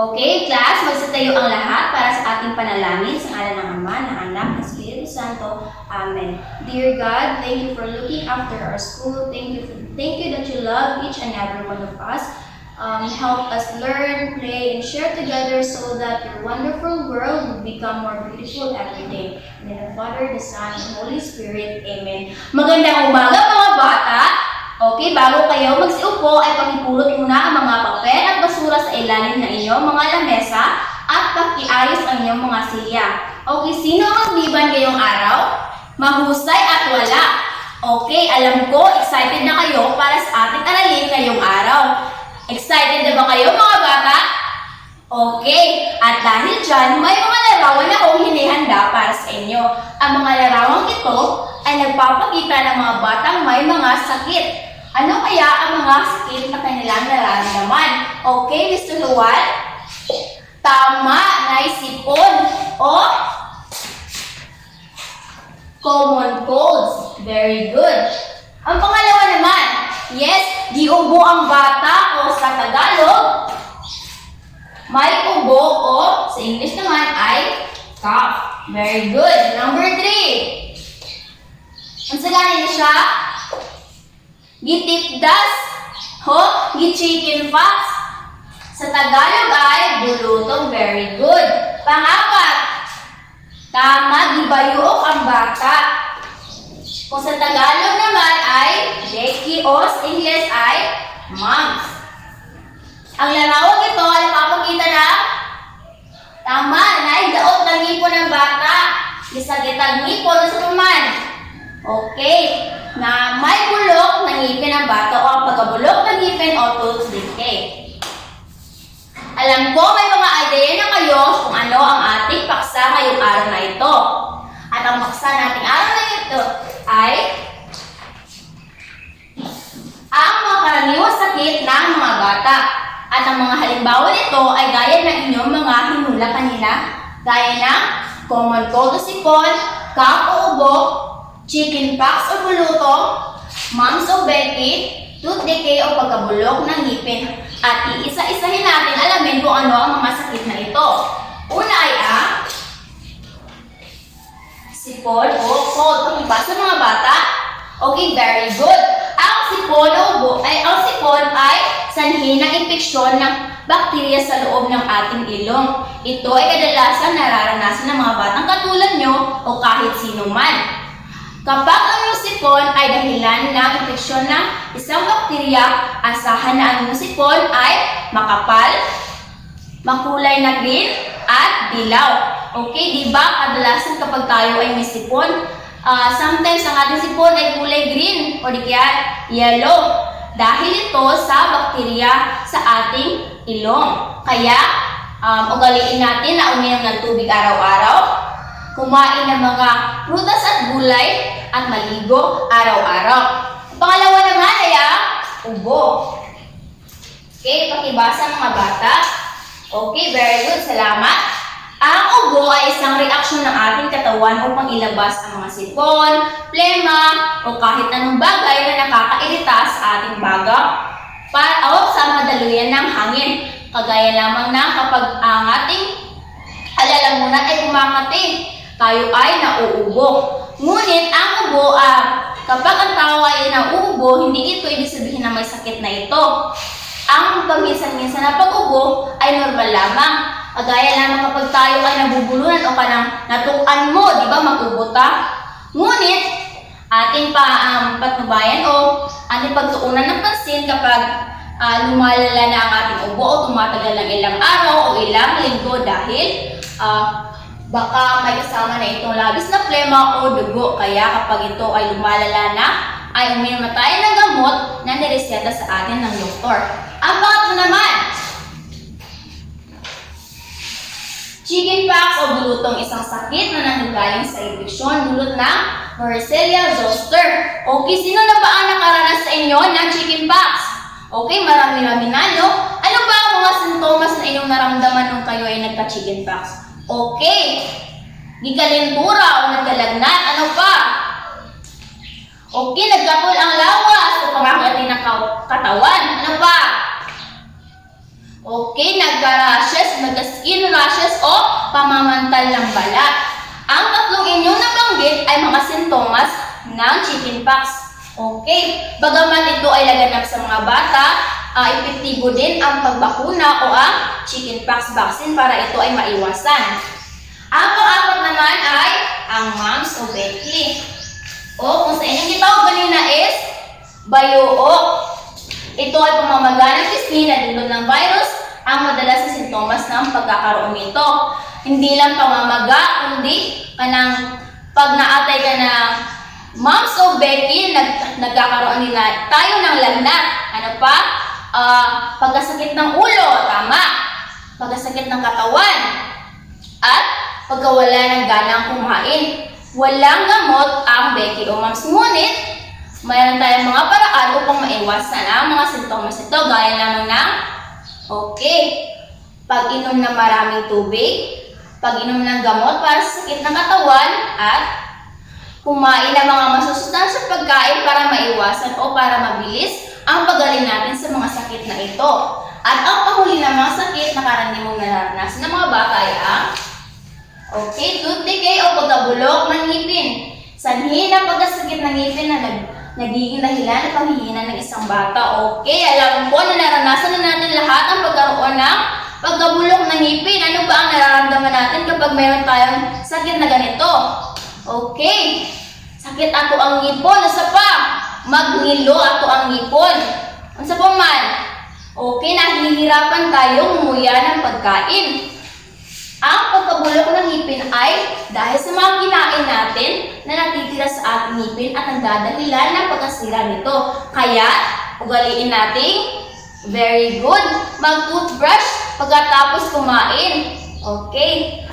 Okay, class, magsitayo ang lahat para sa ating panalangin sa ngalan ng Ama, ng Anak, ng Espiritu Santo. Amen. Dear God, thank you for looking after our school. Thank you that you love each and every one of us. Help us learn, play, and share together so that your wonderful world will become more beautiful every day. In the name of the Father, the Son, and the Holy Spirit. Amen. Magandang umaga mga bata! Okay, bago kayo magsiupo ay pakipulot muna ang mga papel at basura sa ilalim ng inyong mga lamesa at pakiayos ang inyong mga silya. Okay, sino ang magliban ngayong araw? Mahusay at wala. Okay, alam ko, excited na kayo para sa ating aralin ngayong araw. Excited na ba kayo mga bata? Okay, at dahil dyan, may mga larawan na akong hinihanda para sa inyo. Ang mga larawang ito ay nagpapakita ng mga batang may mga sakit. Ano kaya ang mga sakit na kanilang nararamdaman? Okay, Mr. Luwan? Tama, naisipon o common colds. Very good. Ang pangalawa naman, yes, di ubo ang bata o sa Tagalog, may ubo o sa English naman ay cough. Very good. Number 3. Ang saganin siya, gitipdas o gichicken pox. Sa Tagalog ay bulutong. Very good. Pang-apat, tama, gibayuok ang bata. Kung sa Tagalog naman ay Jackie o sa English ay mumps. Ang larawang ito ay papakita na tama, naidaot ng ngipon ng bata. Isagitag ngipon sa tuman. Okay, na may bulok ng ngipin ng bata o ang pagkabulok ng ngipin o tooth decay. Alam ko may mga idea na kayo kung ano ang ating paksa ngayong araw na ito. At ang paksa nating araw na ito ay ang mga karaniwang sakit ng mga bata. At ang mga halimbawa nito ay gaya ng inyong mga hinula kanina, gaya ng common cold o sipon, cough o ubo, chicken pox o bulutong, mumps o Becky, tooth decay o pagkabulok ng ngipin. At iisa-isahin natin alamin kung ano ang mga sakit na ito. Una ay ang sipon o cold. Pakibasa mga bata. Okay, very good. Ang sipon ay sanhi ng impeksyon ng bakterya sa loob ng ating ilong. Ito ay kadalasan nararanasan ng mga batang katulad nyo o kahit sino man. Kapag ang iyong sipon ay dahilan ng impeksyon ng isang bakterya, asahan na ang iyong sipon ay makapal, makulay na green, at dilaw. Okay, di ba kadalasan kapag tayo ay may sipon, sometimes ang ating sipon ay kulay green o di kaya yellow. Dahil ito sa bakterya sa ating ilong. Kaya, ugaliin natin na uminom ng tubig araw-araw, kumain ng mga prutas at gulay, at maligo araw-araw. Pangalawa naman ay ang ubo. Okay, pakibasa mga bata. Okay, very good. Salamat. Ang ubo ay isang reaksyon ng ating katawan upang ilabas ang mga sipon, plema, o kahit anong bagay na nakakairita sa ating baga o sa madaluyan ng hangin. Kagaya lamang na kapag ang ating alalamunan ay kumakati, tayo ay nauubo. Ngunit ang ubo, kapag ang tao ay nauubo, hindi ito ibig sabihin na may sakit na ito. Ang paminsan-minsan na pag-ubo ay normal lamang. Agaya lamang kapag tayo ay nabubulunan o kanang natukan mo, di ba, mag-ubo ta? Ngunit, ating patnubayan o ating pagtuunan ng pansin kapag lumalala na ang ating ubo o tumatagal ng ilang araw o ilang linggo dahil baka may kasama na itong labis na plema o dugo. Kaya kapag ito ay lumalala na, ay uminom na tayo ng gamot na nireseta sa atin ng doktor. Ang pangatlo naman, chicken pox o bulutong, isang sakit na nanggagaling sa infeksyon dulot ng Varicella zoster. Okay, sino na ba ang nakaranas sa inyo ng chicken pox? Okay, marami-rami na, no? Ano ba ang mga sintomas na inyong naramdaman nung kayo ay nagka-chicken pox? Okay, gikalentura o nagkalagnat, ano pa? Okay, nagkapul ang lawas o kumakati ng katawan, ano pa? Okay, nagka-rashes, nagka-skin rashes o pamamantal ng balat. Ang tatlong inyong nabanggit ay mga sintomas ng chickenpox. Okay, bagamat ito ay laganap sa mga bata, epektibo din ang pagbakuna o ang chickenpox vaccine para ito ay maiwasan. Ang pang-apat naman ay ang mumps o Becky. O kung sa inyong gitawag kanina is bayuok. Ito ay pamamaga ng pisngi na dulot ng virus ang madalas na sintomas ng pagkakaroon nito. Hindi lang pamamaga, kundi pag naatay ka ng mumps o Becky, nagkakaroon nila tayo ng lagnat. Ano pa? Pagkasakit ng ulo, tama. Pagkasakit ng katawan. At pagkawala ng ganang kumain. Walang gamot ang Becky o mumps. Ngunit, mayroon tayong mga paraan upang maiwasan ang mga sintomas ito. Gaya lamang ng, pag-inom ng maraming tubig, pag-inom ng gamot para sa sakit ng katawan, at kumain ng mga masusustansyang pagkain para maiwasan o para mabilis ang pagaling natin sa mga sakit na ito. At ang panghuli ng mga sakit na karaniwang nararanasan ng mga bata ay ang tooth decay o pagkabulok ng ngipin. Sanhi ng pagkasakit ng ngipin na nagiging dahilan ng panghihina ng isang bata. Alam ko na naranasan na natin lahat ang pagkaroon ng pagkabulok ng ngipin. Ano ba ang nararamdaman natin kapag mayroon tayong sakit na ganito? Sakit ato ang ngipon. Asa pa? Magngilo ato ang ngipon. Asa pa man? Nahihirapan tayong umuya ng pagkain. Ang pagkabulok ng ngipin ay dahil sa mga kinain natin na natitira sa ating ngipin at nagdadahilan ng pagkasira nito. Kaya, ugaliin nating very good mag-toothbrush pagkatapos kumain.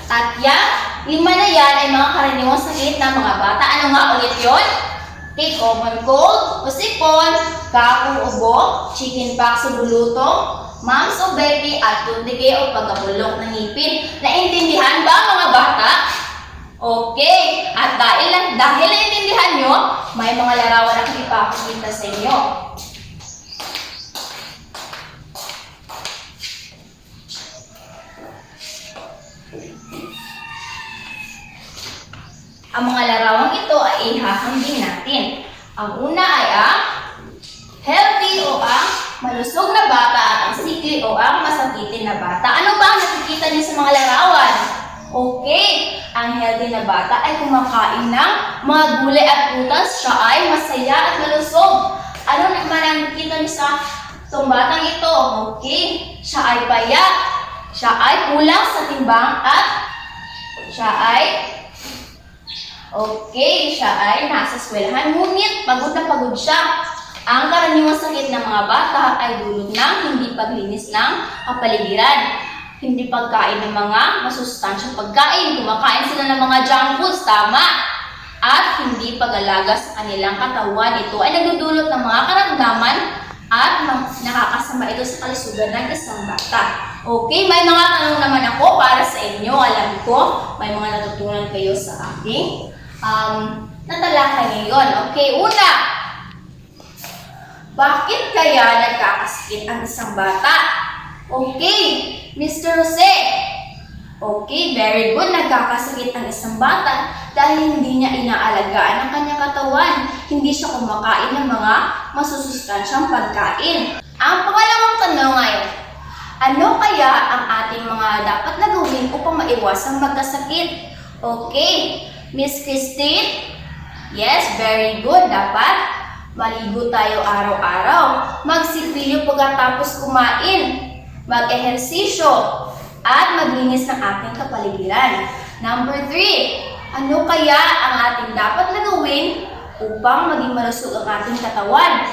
At lima na yan ay mga karaniwang sakit ng mga bata. Ano nga ulit yun? Common cold o sipon, kakong ubo, chickenpox o bulutong, mumps o Becky, at tooth decay o pagkabulok ng ngipin. Naintindihan ba mga bata? At dahil naintindihan nyo, may mga larawan akong ipapakita sa inyo. Ang mga larawang ito ay ihahambing natin. Ang una ay ang healthy o ang malusog na bata at ang sickly o ang masakitin na bata. Ano ba ang nakikita niyo sa mga larawan? Ang healthy na bata ay kumakain ng mga gulay at prutas. Siya ay masaya at malusog. Ano naman ang nakikita niyo sa itong batang ito? Siya ay payat. Siya ay kulang sa timbang at siya ay nasa eskwelahan, ngunit pagod na pagod siya. Ang karaniwang sakit ng mga bata ay dulot ng hindi paglinis ng kapaligiran, hindi pagkain ng mga masustansyang pagkain, kumakain sila ng mga junk foods, tama, at hindi pag-alaga sa kanilang katawan. Ito ay nagdudulot ng mga karamdaman at nakakasama ito sa kalusugan ng isang bata. May mga tanong naman ako para sa inyo. Alam ko, may mga natutunan kayo sa aking natalakay ngayon. Una, bakit kaya nagkakasakit ang isang bata? Mr. Jose. Very good. Nagkakasakit ang isang bata dahil hindi niya inaalagaan ang kanyang katawan. Hindi siya kumakain ng mga masusustansyang pagkain. Ang pangalawang tanong ay, ano kaya ang ating mga dapat na gawin upang maiwasang magkasakit? Miss Christine? Yes, very good. Dapat maligo tayo araw-araw. Magsipilyo pagkatapos kumain. Mag-ehersisyo. At maglinis ng ating kapaligiran. Number 3. Ano kaya ang ating dapat na gawin upang maging malusog ang ating katawan?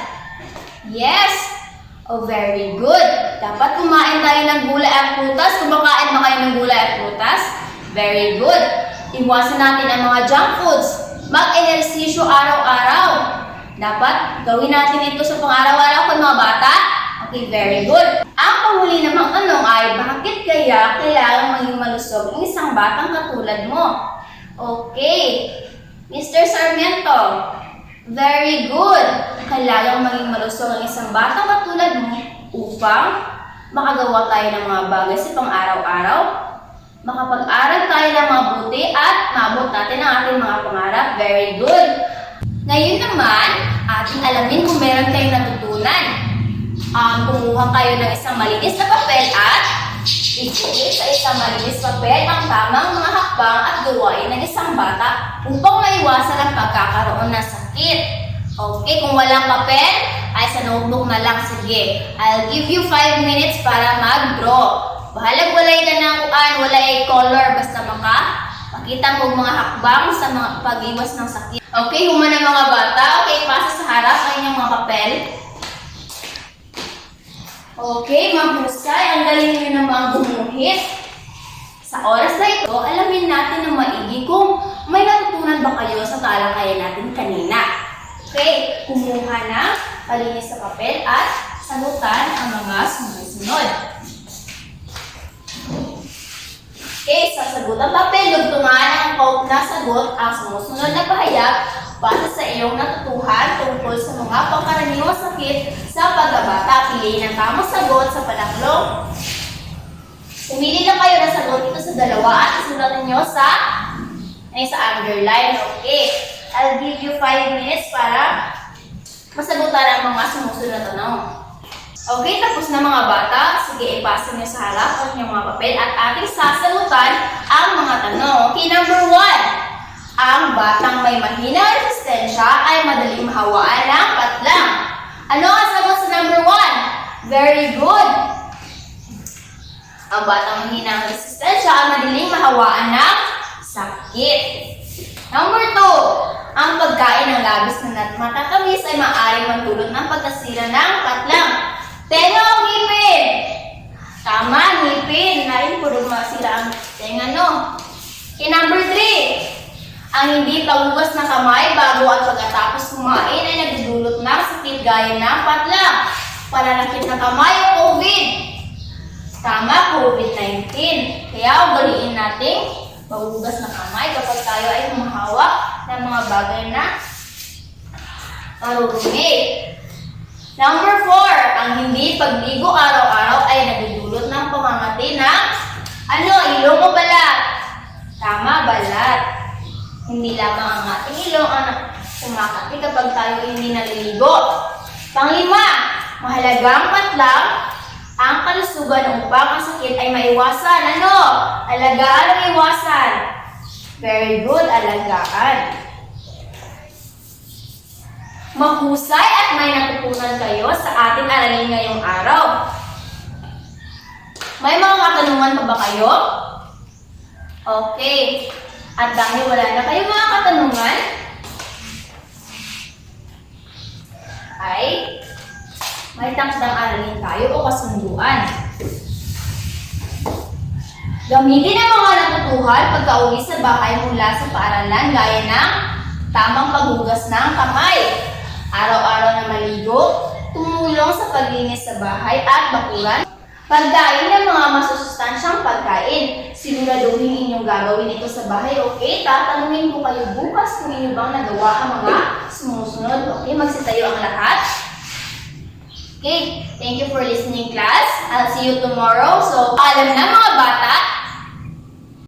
Yes! Very good. Dapat kumain tayo ng gulay at prutas. Kumakain ba kayo ng gulay at prutas? Very good. Iwasan natin ang mga junk foods. Mag-ehersisyo araw-araw. Dapat gawin natin ito sa pang-araw-araw ng mga bata. Very good. Ang panghuli namang tanong ay, bakit kaya kailangan maging malusog ang isang batang katulad mo? Mr. Sarmiento. Very good. Kailangan maging malusog ang isang batang katulad mo upang makagawa tayo ng mga bagay sa pang-araw-araw, makapag-aral tayo ng mabuti at maabot natin ang ating mga pangarap. Very good! Ngayon naman, ating alamin kung meron kayong natutunan. Kumuha kayo ng isang malinis na papel at isulit sa isang malinis papel ang tamang mga hakbang at gawain ng isang bata upang maiwasan ang pagkakaroon ng sakit. Okay, kung walang papel, ay sa notebook na lang. Sige, I'll give you 5 minutes para mag-draw. Bahalag walay ka ng walay color, basta makita mo mga hakbang sa mga pag-iwas ng sakit. Okay, humana mga bata. Okay, pasa sa harap ang inyong mga papel. Okay, maghusay. Ang galing nyo namang gumuhit. Sa oras na ito, alamin natin ng maigi kung may natutunan ba kayo sa talakayan natin kanina. Okay, kumuha na, palinis sa papel at sagutan ang mga sumusunod. Okay, sasagot ang papel, dugtungan ang quote na sagot ang sumusunod na pahayag base sa iyong natutuhan tungkol sa mga pangkaraniwang sakit sa pagkabata. Piliin ang tamang sagot sa panaklong. Pumili lang kayo ng sagot dito sa dalawa at isulat ninyo sa underline. Okay, I'll give you 5 minutes para masagutan ang mga sumusunod na tanong. Okay, tapos na mga bata. Sige, ipasa niyo sa harap ang inyong mga papel at ating sasagutan ang mga tanong. Okay, number 1. Ang batang may mahinang resistensya ay madaling mahawaan ng patlang. Ano ang sagot sa number 1? Very good! Ang batang mahinang resistensya ay madaling mahawaan ng sakit. Number 2. Ang pagkain ng labis na matatamis ay maaaring magdulot ng pagkasira ng patlang. Tenga o ngipin? Tama, ngipin. Narin po rin masira ang tenga, no? Okay, number 3. Ang hindi paghugas ng kamay bago at pagkatapos kumain ay nagdudulot ng sakit gaya ng patlang, pananakit ng kamay o COVID. Tama, COVID-19. Kaya ugaliin natin maghugas ng kamay kapag tayo ay humahawak ng mga bagay na marurumi. Number 4. Ang hindi pagligo araw-araw ay nagdudulot ng pamangati ng ilong o balat. Tama, balat. Hindi lamang ang ating ilong ang kumakati kapag tayo hindi naliligo. Panglima, mahalagang patlang ang kalusugan upang ang sakit ay maiwasan. Alagaan ang iwasan. Very good, alagaan. Mahusay at may natutunan kayo sa ating aralin ngayong araw. May mga katanungan pa ba kayo? Okay. At dahil wala na kayong mga katanungan, ay may takdang aralin tayo o kasunduan. Gamitin ang mga natutuhan pagka-uwi sa bahay mula sa paaralan gaya ng tamang paghugas ng kamay, araw-araw na maligo, tumulong sa paglinis sa bahay at bakuran, pagkain ng mga masusustansyang pagkain. Siguraduhin inyong gagawin ito sa bahay, okay? Tatanungin ko kayo bukas kung inyo bang nagawa ang mga sumusunod. Okay, magsitayo ang lahat. Okay, thank you for listening, class. I'll see you tomorrow. So, alam na mga bata,